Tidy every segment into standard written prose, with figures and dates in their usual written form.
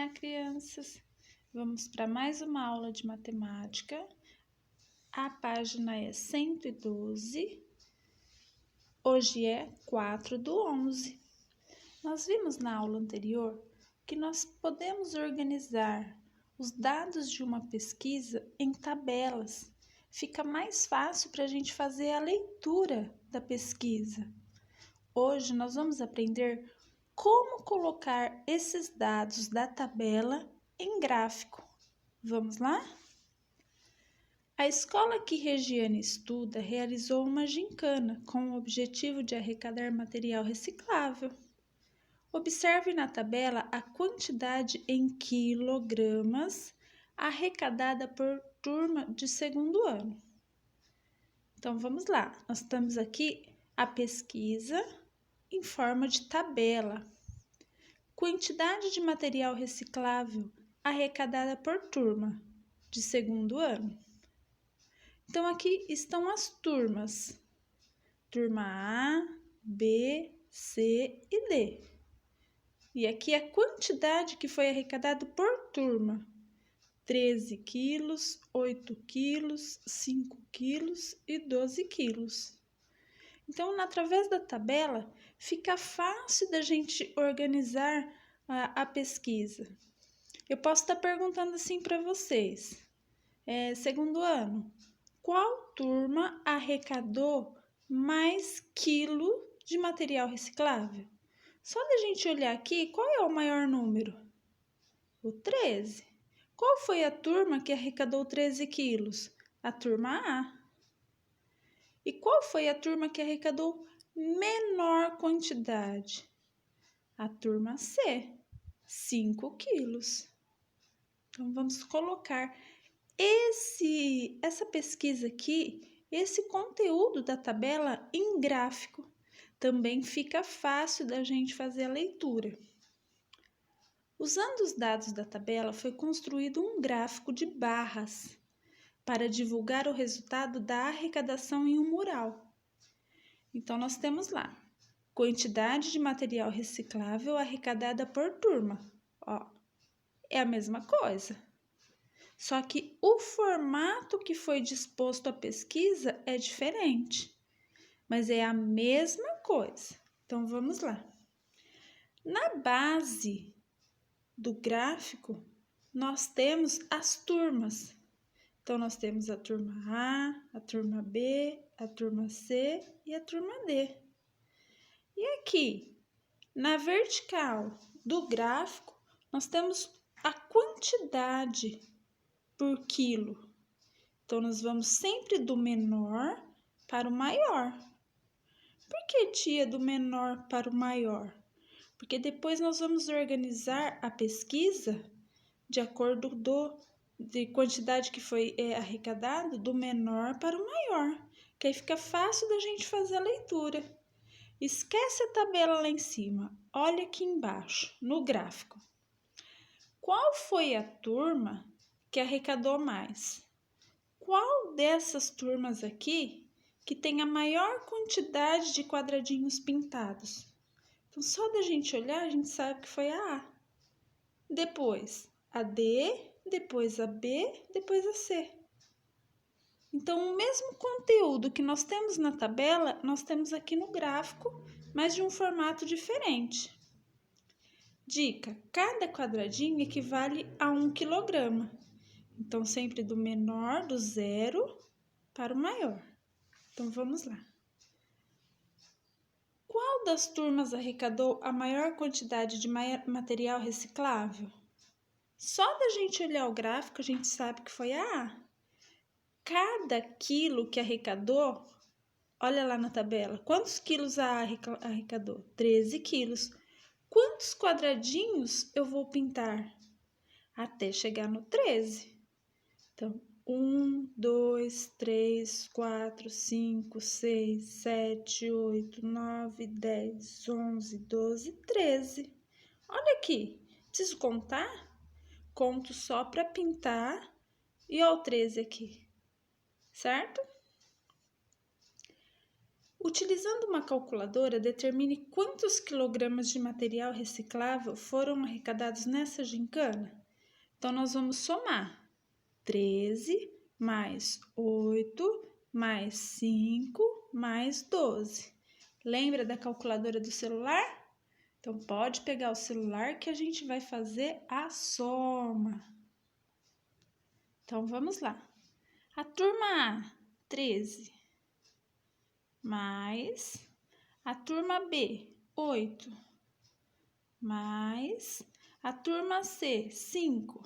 Olá, crianças! Vamos para mais uma aula de matemática. A página é 112. Hoje é 4/11. Nós vimos na aula anterior que nós podemos organizar os dados de uma pesquisa em tabelas. Fica mais fácil para a gente fazer a leitura da pesquisa. Hoje nós vamos aprender como colocar esses dados da tabela em gráfico. Vamos lá? A escola que Regiane estuda realizou uma gincana com o objetivo de arrecadar material reciclável. Observe na tabela a quantidade em quilogramas arrecadada por turma de segundo ano. Então, vamos lá. Nós temos aqui a pesquisa em forma de tabela. Quantidade de material reciclável arrecadada por turma de segundo ano. Então, aqui estão as turmas. Turma A, B, C e D. E aqui a quantidade que foi arrecadada por turma. 13 quilos, 8 quilos, 5 quilos e 12 quilos. Então, através da tabela, fica fácil da gente organizar a pesquisa. Eu posso estar perguntando assim para vocês. Segundo ano, qual turma arrecadou mais quilo de material reciclável? Só da gente olhar aqui, qual é o maior número? O 13. Qual foi a turma que arrecadou 13 quilos? A turma A. E qual foi a turma que arrecadou menor quantidade? A turma C, 5 quilos. Então, vamos colocar essa pesquisa aqui, esse conteúdo da tabela em gráfico. Também fica fácil da gente fazer a leitura. Usando os dados da tabela, foi construído um gráfico de barras para divulgar o resultado da arrecadação em um mural. Então, nós temos lá, quantidade de material reciclável arrecadada por turma. Ó, é a mesma coisa. Só que o formato que foi disposto à pesquisa é diferente. Mas é a mesma coisa. Então, vamos lá. Na base do gráfico, nós temos as turmas. Então, nós temos a turma A, a turma B, a turma C e a turma D. E aqui, na vertical do gráfico, nós temos a quantidade por quilo. Então, nós vamos sempre do menor para o maior. Por que, tia, do menor para o maior? Porque depois nós vamos organizar a pesquisa de acordo de quantidade que foi arrecadado do menor para o maior, que aí fica fácil da gente fazer a leitura. Esquece a tabela lá em cima, olha aqui embaixo, no gráfico. Qual foi a turma que arrecadou mais? Qual dessas turmas aqui que tem a maior quantidade de quadradinhos pintados? Então, só da gente olhar, a gente sabe que foi a A. Depois a D, depois a B, depois a C. Então, o mesmo conteúdo que nós temos na tabela, nós temos aqui no gráfico, mas de um formato diferente. Dica: cada quadradinho equivale a 1 quilograma. Então, sempre do menor, do zero, para o maior. Então, vamos lá. Qual das turmas arrecadou a maior quantidade de material reciclável? Só da gente olhar o gráfico, a gente sabe que foi a A. Cada quilo que arrecadou, olha lá na tabela, quantos quilos a A arrecadou? 13 quilos. Quantos quadradinhos eu vou pintar? Até chegar no 13. Então, 1, 2, 3, 4, 5, 6, 7, 8, 9, 10, 11, 12, 13. Olha aqui, preciso contar? Conto só para pintar e ó o 13 aqui, certo? Utilizando uma calculadora, determine quantos quilogramas de material reciclável foram arrecadados nessa gincana. Então, nós vamos somar 13 mais 8 mais 5 mais 12. Lembra da calculadora do celular? Então, pode pegar o celular que a gente vai fazer a soma. Então, vamos lá. A turma A, 13, mais a turma B, 8, mais a turma C, 5,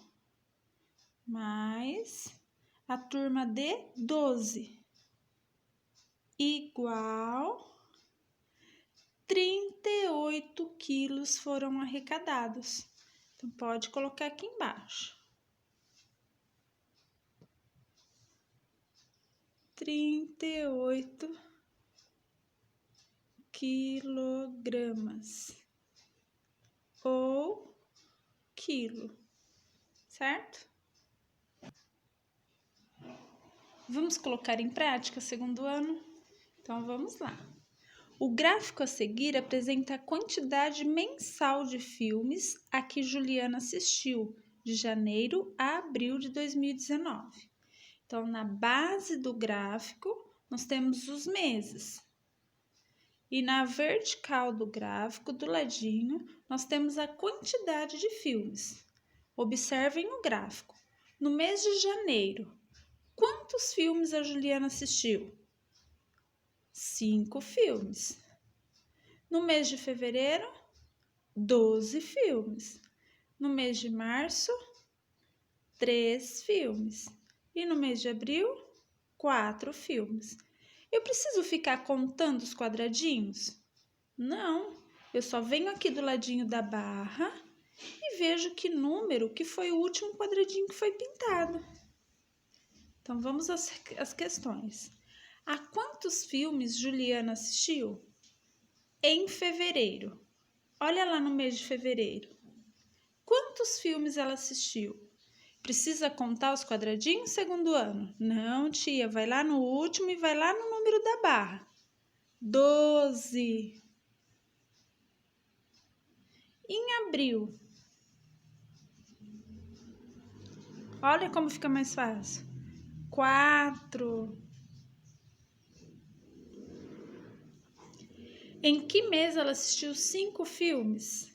mais a turma D, 12, igual 38 quilos foram arrecadados. Então, pode colocar aqui embaixo. 38 quilogramas ou quilo, certo? Vamos colocar em prática segundo ano? Então, vamos lá. O gráfico a seguir apresenta a quantidade mensal de filmes a que Juliana assistiu, de janeiro a abril de 2019. Então, na base do gráfico, nós temos os meses. E na vertical do gráfico, do ladinho, nós temos a quantidade de filmes. Observem o gráfico. No mês de janeiro, quantos filmes a Juliana assistiu? 5 filmes. No mês de fevereiro, 12 filmes. No mês de março, 3 filmes. E no mês de abril, 4 filmes. Eu preciso ficar contando os quadradinhos? Não, eu só venho aqui do ladinho da barra e vejo que número que foi o último quadradinho que foi pintado. Então, vamos às questões. A quantos filmes Juliana assistiu? Em fevereiro. Olha lá no mês de fevereiro. Quantos filmes ela assistiu? Precisa contar os quadradinhos segundo ano? Não, tia, vai lá no último e vai lá no número da barra. 12. Em abril. Olha como fica mais fácil. 4. Em que mês ela assistiu 5 filmes?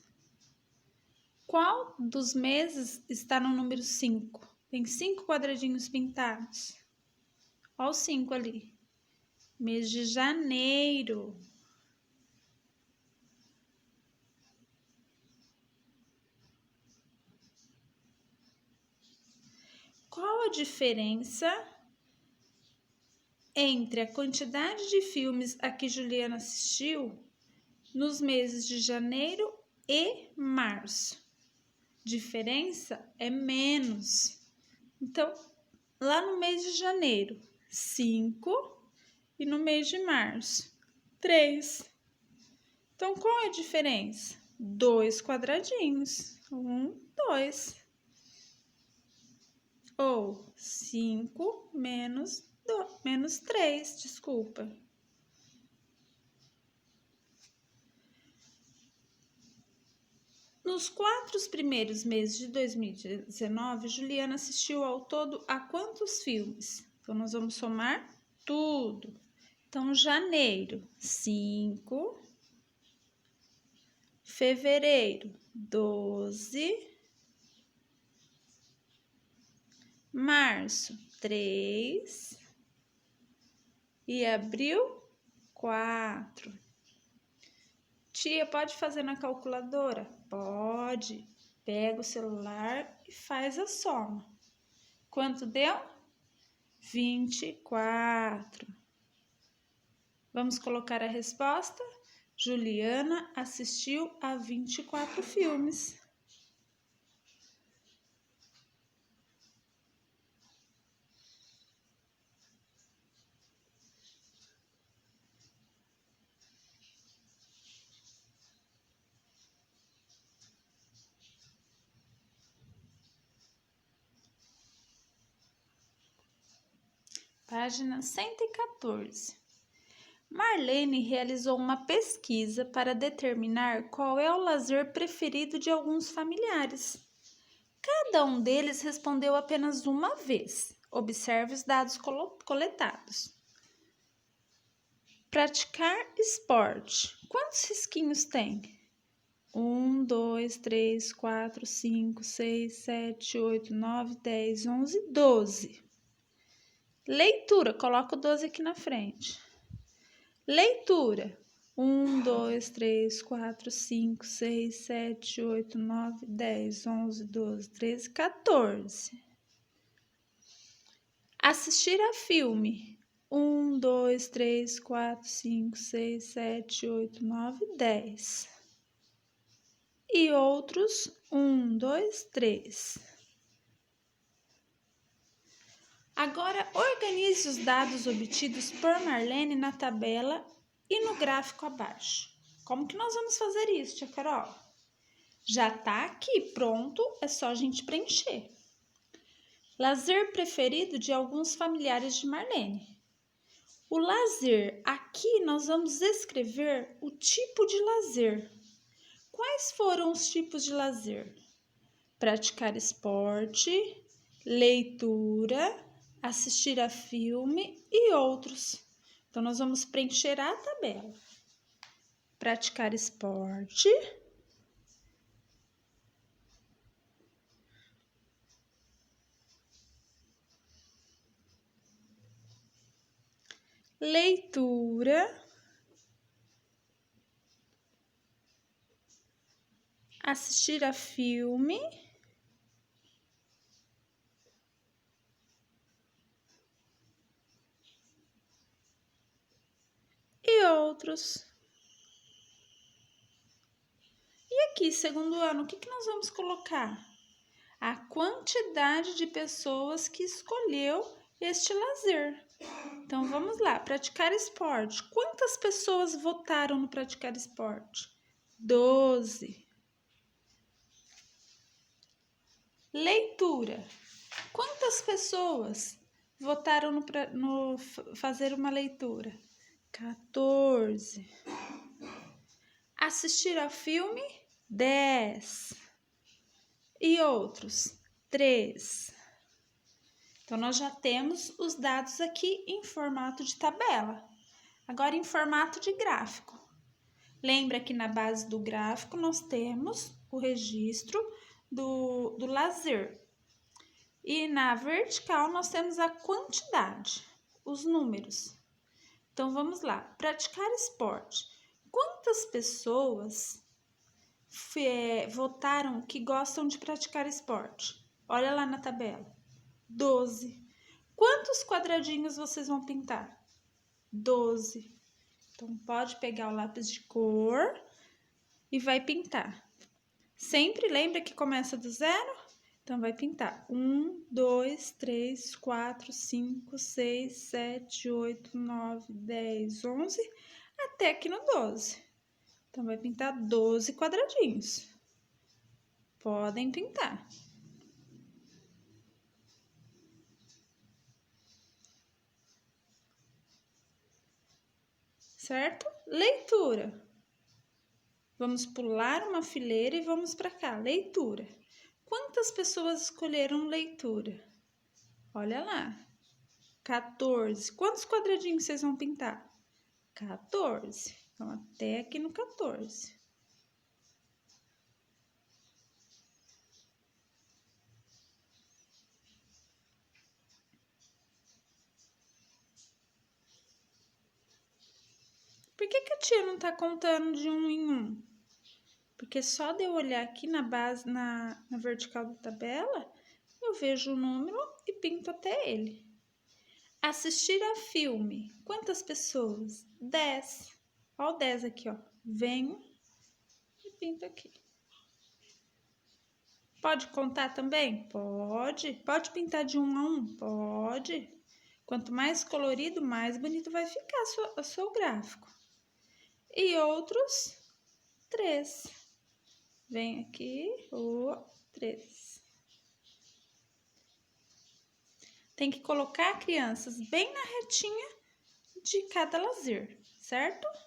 Qual dos meses está no número 5? Tem 5 quadradinhos pintados. Olha os 5 ali. Mês de janeiro. Qual a diferença entre a quantidade de filmes a que Juliana assistiu nos meses de janeiro e março? Diferença é menos. Então, lá no mês de janeiro, 5 e no mês de março, 3. Então, qual é a diferença? 2 quadradinhos. 1, 2. Ou 5 menos 3, desculpa. Nos 4 primeiros meses de 2019, Juliana assistiu ao todo a quantos filmes? Então, nós vamos somar tudo. Então, janeiro, 5. Fevereiro, 12. Março, 3. E abril, 4. Tia, pode fazer na calculadora? Pode. Pega o celular e faz a soma. Quanto deu? 24. Vamos colocar a resposta? Juliana assistiu a 24 filmes. Página 114. Marlene realizou uma pesquisa para determinar qual é o lazer preferido de alguns familiares. Cada um deles respondeu apenas uma vez. Observe os dados coletados. Praticar esporte. Quantos risquinhos tem? 1, 2, 3, 4, 5, 6, 7, 8, 9, 10, 11, 12. Leitura, coloca o 12 aqui na frente. Leitura. 1, 2, 3, 4, 5, 6, 7, 8, 9, 10, 11, 12, 13, 14. Assistir a filme. 1, 2, 3, 4, 5, 6, 7, 8, 9, 10. E outros, 1, 2, 3. Agora, organize os dados obtidos por Marlene na tabela e no gráfico abaixo. Como que nós vamos fazer isso, tia Carol? Já tá aqui, pronto, é só a gente preencher. Lazer preferido de alguns familiares de Marlene. O lazer, aqui nós vamos escrever o tipo de lazer. Quais foram os tipos de lazer? Praticar esporte, leitura, assistir a filme e outros. Então, nós vamos preencher a tabela. Praticar esporte, leitura, assistir a filme e outros. E aqui, segundo ano, o que nós vamos colocar? A quantidade de pessoas que escolheu este lazer. Então, vamos lá. Praticar esporte. Quantas pessoas votaram no praticar esporte? 12. Leitura. Quantas pessoas votaram no fazer uma leitura? 14. Assistir ao filme? 10. E outros? 3. Então, nós já temos os dados aqui em formato de tabela. Agora, em formato de gráfico. Lembra que na base do gráfico nós temos o registro do lazer. E na vertical nós temos a quantidade, os números. Então, vamos lá. Praticar esporte. Quantas pessoas votaram que gostam de praticar esporte? Olha lá na tabela. 12. Quantos quadradinhos vocês vão pintar? 12. Então, pode pegar o lápis de cor e vai pintar. Sempre lembra que começa do zero? Então, vai pintar 1, 2, 3, 4, 5, 6, 7, 8, 9, 10, 11, até aqui no 12. Então, vai pintar 12 quadradinhos. Podem pintar. Certo? Leitura. Vamos pular uma fileira e vamos para cá. Leitura. Quantas pessoas escolheram leitura? Olha lá. 14. Quantos quadradinhos vocês vão pintar? 14. Então, até aqui no 14. Por que a tia não tá contando de 1 em 1? Porque só de eu olhar aqui na base, na vertical da tabela, eu vejo o número e pinto até ele. Assistir a filme. Quantas pessoas? 10. Olha o 10 aqui, ó. Venho e pinto aqui. Pode contar também? Pode. Pode pintar de 1 a 1? Pode. Quanto mais colorido, mais bonito vai ficar o seu gráfico. E outros 3. Vem aqui, o 3. Tem que colocar, crianças, bem na retinha de cada lazer, certo?